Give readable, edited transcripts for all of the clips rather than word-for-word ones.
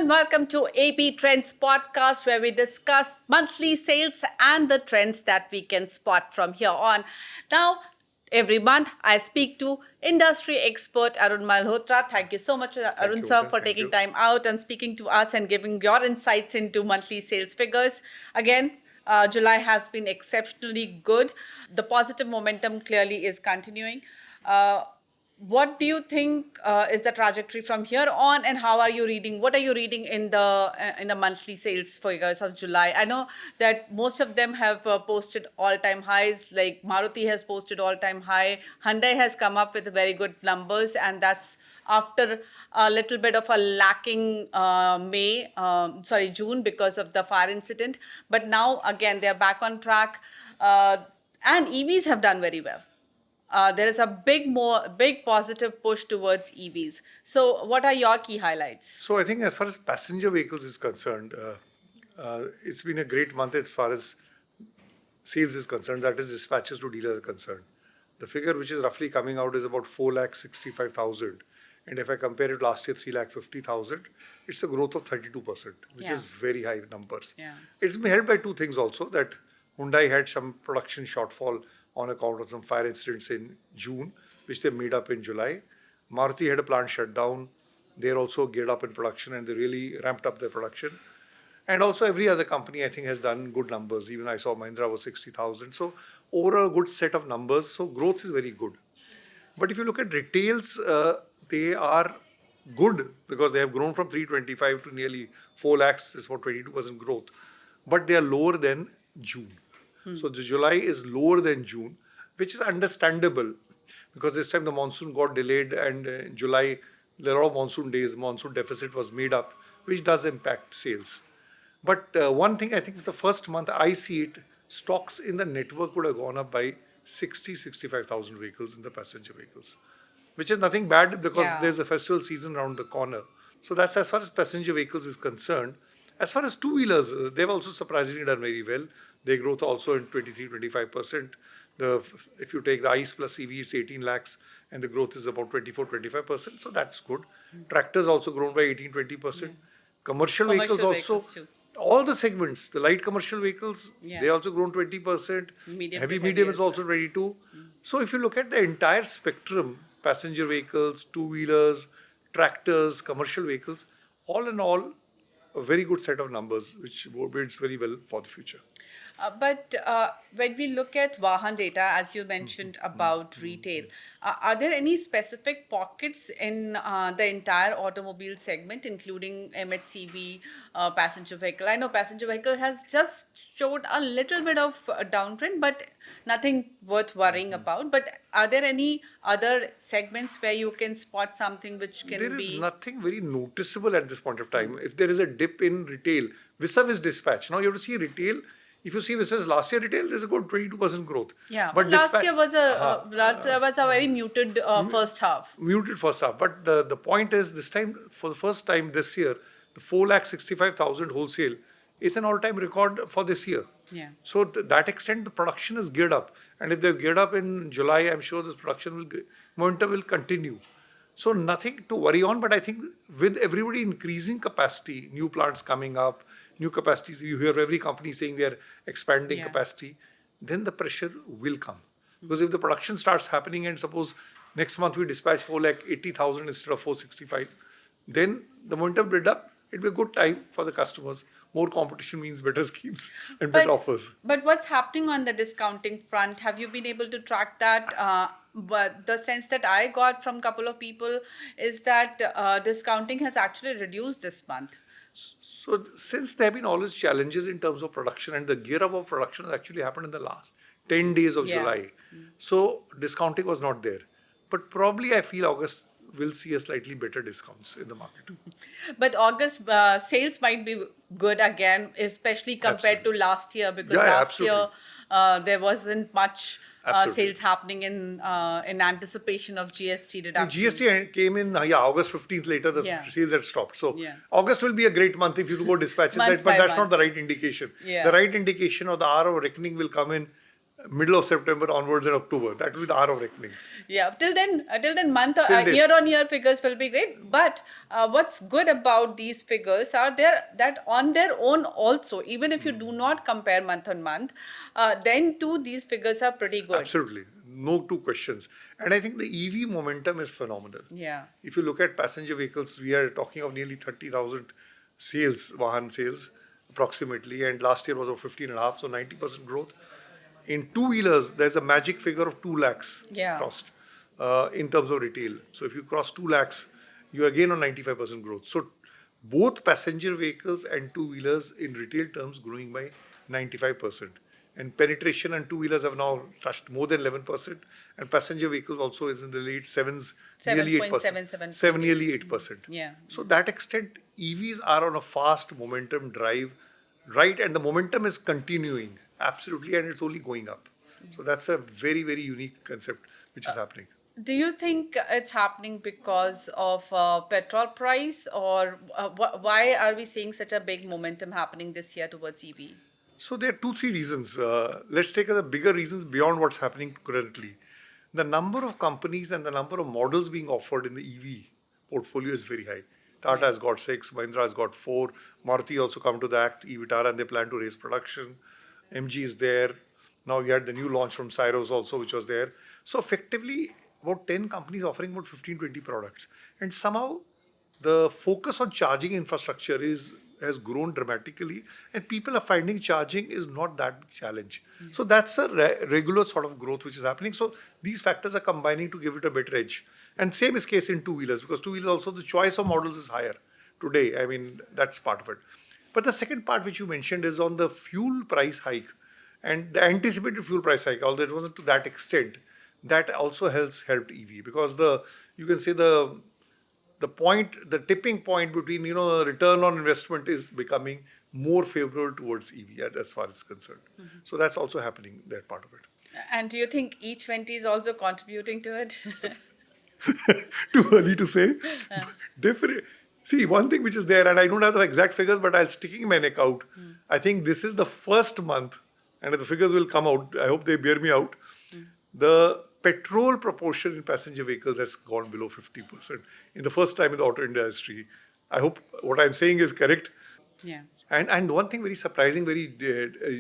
and welcome to AP Trends podcast, where we discuss monthly sales and the trends that we can spot from here on. Now, every month I speak to industry expert Arun Malhotra. Thank you so much, Arun you, sir, Uday. for Thank taking you. time out and speaking to us and giving your insights into monthly sales figures. Again, July has been exceptionally good. The positive momentum clearly is continuing. What do you think is the trajectory from here on, and how are you reading? What are you reading in the monthly sales figures of July? I know that most of them have posted all-time highs. Like Maruti has posted all-time high. Hyundai has come up with very good numbers, and that's after a little bit of a lacking June, because of the fire incident. But now again they are back on track, and EVs have done very well. There is a big positive push towards EVs. So, what are your key highlights? So I think as far as passenger vehicles is concerned, it's been a great month as far as sales is concerned, that is dispatches to dealers are concerned. The figure which is roughly coming out is about 4,65,000. And if I compare it last year, 3,50,000, it's a growth of 32%, which is very high numbers. Yeah. It's been helped by two things also, that Hyundai had some production shortfall on account of some fire incidents in June, which they made up in July. Maruti had a plant shutdown. They're also geared up in production and they really ramped up their production. And also every other company, I think, has done good numbers. Even I saw Mahindra was 60,000. So overall, a good set of numbers. So growth is very good. But if you look at retails, they are good because they have grown from 325 to nearly 4 lakhs. It's about 22% growth. But they are lower than June. So the July is lower than June, which is understandable because this time the monsoon got delayed and in July, there are a lot of monsoon days, monsoon deficit was made up, which does impact sales. But one thing I think the first month I see it, stocks in the network would have gone up by 65,000 vehicles in the passenger vehicles, which is nothing bad because there's a festival season around the corner. So that's as far as passenger vehicles is concerned. As far as two-wheelers, they've also surprisingly done very well. Their growth also in 23-25%. If you take the ICE plus EV, it's 18 lakhs and the growth is about 24-25%. So that's good. Tractors also grown by 18-20%. Commercial vehicles also, too. all the segments, the light commercial vehicles, they also grown 20%. Medium is also 22. So if you look at the entire spectrum, passenger vehicles, two-wheelers, tractors, commercial vehicles, all in all, a very good set of numbers, which bodes very well for the future. But when we look at Vahan data, as you mentioned about retail, are there any specific pockets in the entire automobile segment, including MHCV, passenger vehicle? I know passenger vehicle has just showed a little bit of a downtrend, but nothing worth worrying about. But are there any other segments where you can spot something which can There be... is nothing very noticeable at this point of time. If there is a dip in retail, vis-a-vis dispatch. Now you have to see retail. If you see vis-a-vis last year retail, there's a good 22% growth. Yeah, but last year was a very muted first half. Muted first half. But the point is, this time, for the first time this year, the 4,65,000 wholesale is an all-time record for this year. Yeah. So to that extent, the production is geared up. And if they've geared up in July, I'm sure this momentum will continue. So nothing to worry on, but I think with everybody increasing capacity, new plants coming up, new capacities, you hear every company saying we are expanding capacity, then the pressure will come. Because if the production starts happening and suppose next month we dispatch 4,80,000 instead of 465, then the momentum build up, it will be a good time for the customers. More competition means better schemes and better offers. But what's happening on the discounting front? Have you been able to track that? But the sense that I got from a couple of people is that discounting has actually reduced this month. So since there have been always challenges in terms of production and the gear up of production has actually happened in the last 10 days of July. So discounting was not there. But probably I feel August will see a slightly better discounts in the market. But August sales might be good again, especially compared to last year, because last year there wasn't much sales happening in anticipation of GST reduction. GST came in August 15th later, the sales had stopped. So August will be a great month if you go dispatches, but that's not the right indication. The right indication or the hour of reckoning will come in middle of September onwards and October. That will be the hour of reckoning. Yeah, till then, Till this. year-on-year figures will be great. But what's good about these figures are that on their own also, even if you do not compare month on month, then too these figures are pretty good. Absolutely. No two questions. And I think the EV momentum is phenomenal. Yeah. If you look at passenger vehicles, we are talking of nearly 30,000 sales, Vahan sales, approximately. And last year was of 15.5, so 90% growth. In two-wheelers, there's a magic figure of 2 lakhs Yeah. crossed in terms of retail. So if you cross 2 lakhs, you're again on 95% growth. So both passenger vehicles and two-wheelers in retail terms growing by 95%. And penetration on two-wheelers have now touched more than 11%. And passenger vehicles also is in the late sevens, nearly 8%. 7.77. Nearly 8%. Yeah. So that extent, EVs are on a fast momentum drive, right? And the momentum is continuing, absolutely, and it's only going up. So that's a very, very unique concept which is happening. Do you think it's happening because of petrol price, or why are we seeing such a big momentum happening this year towards EV? So there are two, three reasons. Let's take the bigger reasons beyond what's happening currently. The number of companies and the number of models being offered in the EV portfolio is very high. Tata has got 6, Mahindra has got 4, Maruti also come to the act, e-Vitara, and they plan to raise production. MG is there. Now you had the new launch from Cyros also, which was there. So effectively, about 10 companies offering about 15, 20 products. And somehow the focus on charging infrastructure has grown dramatically, and people are finding charging is not that challenge. So that's a regular sort of growth which is happening. So these factors are combining to give it a better edge. And same is case in two-wheelers, because two-wheelers also the choice of models is higher today. I mean, that's part of it. But the second part which you mentioned is on the fuel price hike and the anticipated fuel price hike, although it wasn't to that extent. That also helped EV, because you can say the tipping point between return on investment is becoming more favorable towards EV as far as concerned. So that's also happening, that part of it. And do you think E20 is also contributing to it? Too early to say. Definitely. See, one thing which is there, and I don't have the exact figures, but I'll sticking my neck out. I think this is the first month, and the figures will come out. I hope they bear me out. The petrol proportion in passenger vehicles has gone below 50% in the first time in the auto industry. I hope what I'm saying is correct. Yeah. And one thing very surprising,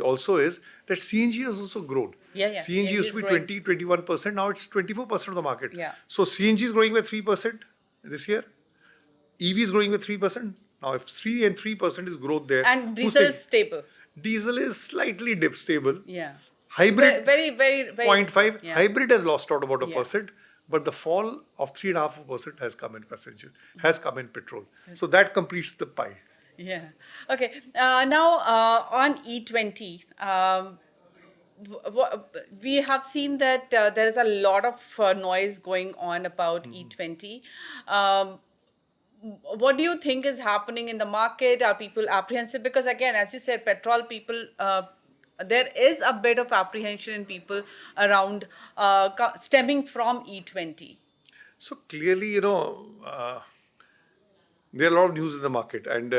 also is that CNG has also grown. Yeah. CNG used to be growing. 21%, now it's 24% of the market. Yeah. So CNG is growing by 3% this year. EV is growing by 3%. Now if 3 and 3% is growth there. And diesel is stable. Diesel is slightly dip stable. Yeah. Hybrid, Very 0.5. Yeah. Hybrid has lost out about a Yeah. percent, but the fall of 3.5% has come in passenger, has come in petrol. So that completes the pie. Yeah. Okay. Now on E20, we have seen that there is a lot of noise going on about E20. What do you think is happening in the market? Are people apprehensive? Because again, as you said, petrol people, there is a bit of apprehension in people around stemming from E20. So clearly, there are a lot of news in the market, and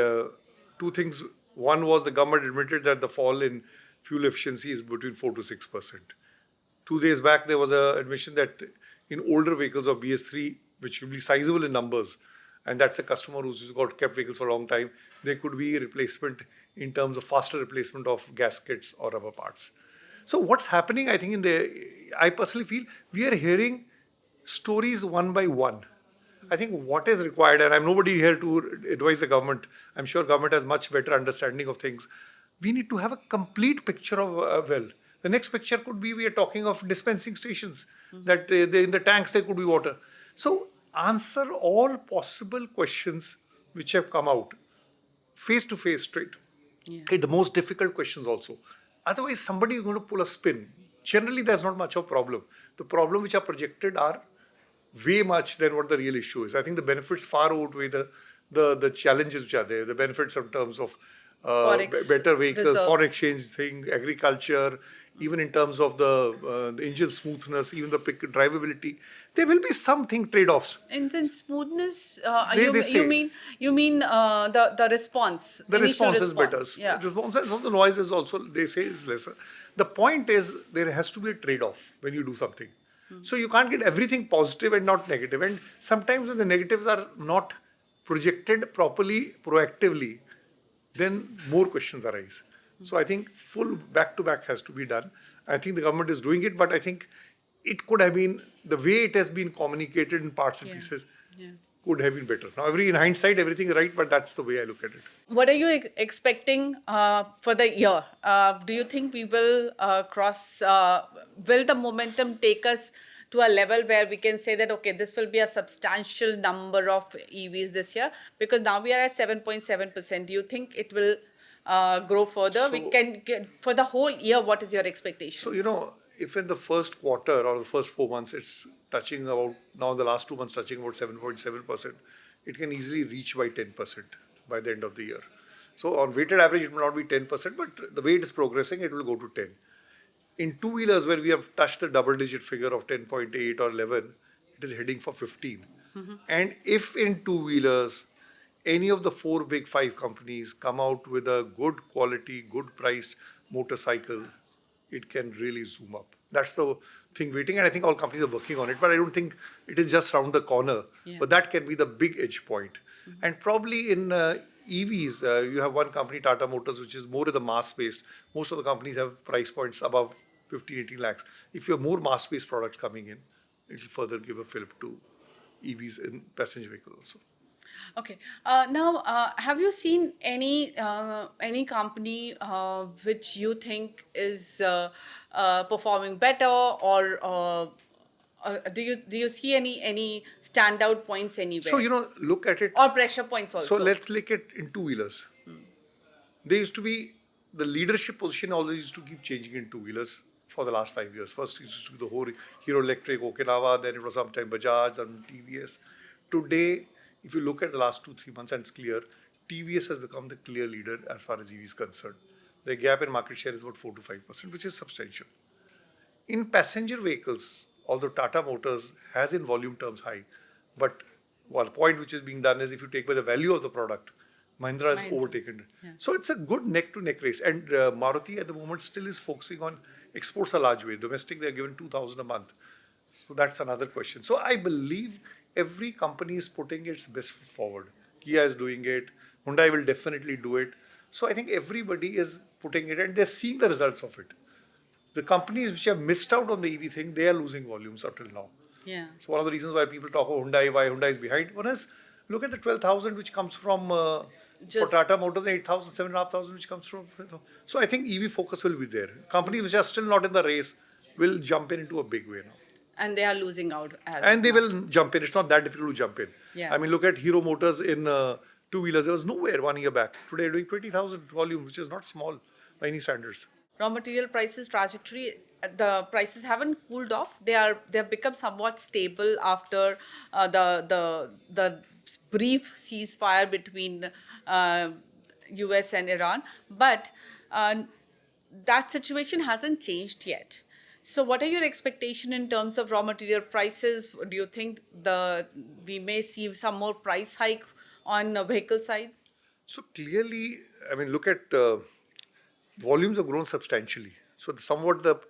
two things. One was the government admitted that the fall in fuel efficiency is between 4 to 6%. 2 days back, there was an admission that in older vehicles of BS3, which will be sizable in numbers, and that's a customer who's got kept vehicles for a long time, there could be replacement in terms of faster replacement of gaskets or rubber parts. So what's happening, I think, I personally feel we are hearing stories one by one. I think what is required, and I'm nobody here to advise the government, I'm sure government has much better understanding of things. We need to have a complete picture of the next picture could be, we are talking of dispensing stations, that in the tanks there could be water. So answer all possible questions which have come out, face to face, straight. Yeah. Okay, the most difficult questions also. Otherwise, somebody is going to pull a spin. Generally, there's not much of a problem. The problem which are projected are way much than what the real issue is. I think the benefits far outweigh the challenges which are there. The benefits in terms of Forex better vehicles, reserves. foreign exchange thing, agriculture, even in terms of the engine smoothness, even the drivability. There will be something trade-offs. In smoothness, They you say mean the response, the initial response is better. response? Yeah. Response is the noise is also, they say, is lesser. The point is there has to be a trade-off when you do something. So you can't get everything positive and not negative. And sometimes when the negatives are not projected properly, proactively, then more questions arise. So I think full back-to-back has to be done. I think the government is doing it, but I think it could have been, the way it has been communicated in parts and Yeah. pieces, Yeah. could have been better. Now, in hindsight, everything is right, but that's the way I look at it. What are you expecting for the year? Do you think we will will the momentum take us to a level where we can say that, okay, this will be a substantial number of EVs this year? Because now we are at 7.7%. Do you think it will grow further? We So- can get, for the whole year, what is your expectation? So, if in the first quarter or the first 4 months it's touching about, now the last 2 months touching about 7.7%, it can easily reach by 10% by the end of the year. So on weighted average, it will not be 10%, but the way it is progressing, it will go to 10. In two-wheelers, where we have touched a double-digit figure of 10.8 or 11, it is heading for 15. And if in two-wheelers, any of the four big five companies come out with a good quality, good priced motorcycle, it can really zoom up. That's the thing waiting, and I think all companies are working on it, but I don't think it is just round the corner. Yeah. But that can be the big edge point. And probably in EVs, you have one company, Tata Motors, which is more of the mass-based. Most of the companies have price points above 15, 18 lakhs. If you have more mass-based products coming in, it will further give a fillip to EVs in passenger vehicles also. Okay. Now, have you seen any company which you think is performing better, or do you see any standout points anywhere? So, look at it. Or pressure points So also. let's look at in two-wheelers. They used to be, the leadership position always used to keep changing in two-wheelers for the last 5 years. First, it used to be the whole Hero Electric, Okinawa, then it was sometime Bajaj and TVS. Today, if you look at the last 2-3 months, and it's clear, TVS has become the clear leader as far as EV is concerned. The gap in market share is about 4 to 5%, which is substantial. In passenger vehicles, although Tata Motors has in volume terms high, but one point which is being done is if you take by the value of the product, Mahindra has Mahindra. overtaken it. Yeah. So it's a good neck-to-neck race. And Maruti at the moment still is focusing on exports a large way. Domestic, they're given 2,000 a month. So that's another question. So I believe every company is putting its best foot forward. Kia is doing it. Hyundai will definitely do it. So I think everybody is putting it and they're seeing the results of it. The companies which have missed out on the EV thing, they are losing volumes up till now. Yeah. So one of the reasons why people talk about Hyundai, why Hyundai is behind, one is look at the 12,000 which comes from for Just- Tata Motors, 8,000, 7,500 which comes from. So I think EV focus will be there. Companies which are still not in the race will jump in into a big way now. And they are losing out as And of they now. will jump in. It's not that difficult to jump in. Yeah. I mean, look at Hero Motors in two-wheelers. There was nowhere 1 year back. Today, they're doing 20,000 volume, which is not small by any standards. Raw material prices trajectory, the prices haven't cooled off. They've become somewhat stable after the brief ceasefire between US and Iran, but that situation hasn't changed yet. So what are your expectation in terms of raw material prices? Do you think we may see some more price hike on the vehicle side? So clearly, I mean, look at volumes have grown substantially. So somewhat the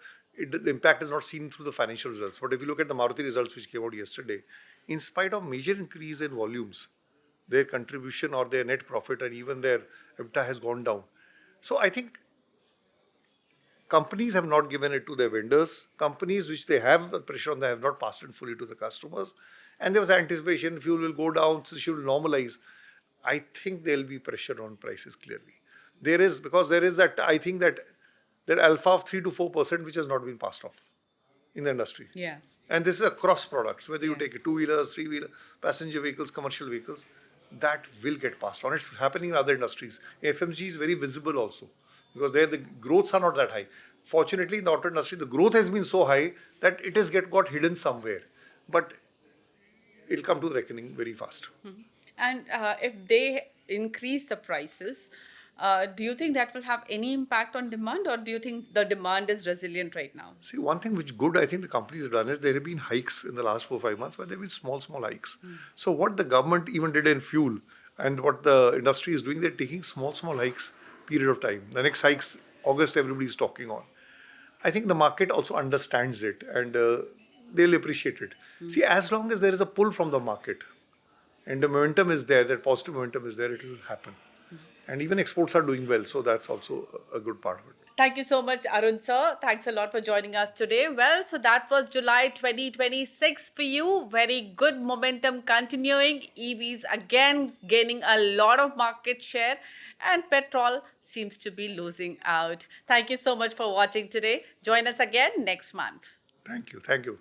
impact is not seen through the financial results. But if you look at the Maruti results which came out yesterday, in spite of major increase in volumes, their contribution or their net profit and even their EBITDA has gone down. So I think companies have not given it to their vendors. Companies which they have the pressure on, they have not passed it fully to the customers. And there was anticipation fuel will go down, so she will normalize. I think there will be pressure on prices clearly. There is, because there is that, I think that alpha of 3 to 4% which has not been passed off in the industry. Yeah. And this is across products, whether you Yeah. take it two-wheelers, three-wheeler, passenger vehicles, commercial vehicles, that will get passed on. It's happening in other industries. FMG is very visible also because there the growths are not that high. Fortunately, in the auto industry, the growth has been so high that it has got hidden somewhere. But it'll come to the reckoning very fast. And if they increase the prices, Do you think that will have any impact on demand, or do you think the demand is resilient right now? See, one thing which good I think the companies have done is there have been hikes in the last 4 5 months, but there have been small hikes. So what the government even did in fuel and what the industry is doing, they're taking small hikes period of time. The next hikes August everybody is talking on. I think the market also understands it and they'll appreciate it. See, as long as there is a pull from the market and the momentum is there, that positive momentum is there, it will happen. And even exports are doing well, so that's also a good part of it. Thank you so much, Arun sir. Thanks a lot for joining us today. Well, so that was July 2026 for you. Very good momentum continuing. EVs again gaining a lot of market share, and petrol seems to be losing out. Thank you so much for watching today. Join us again next month. Thank you.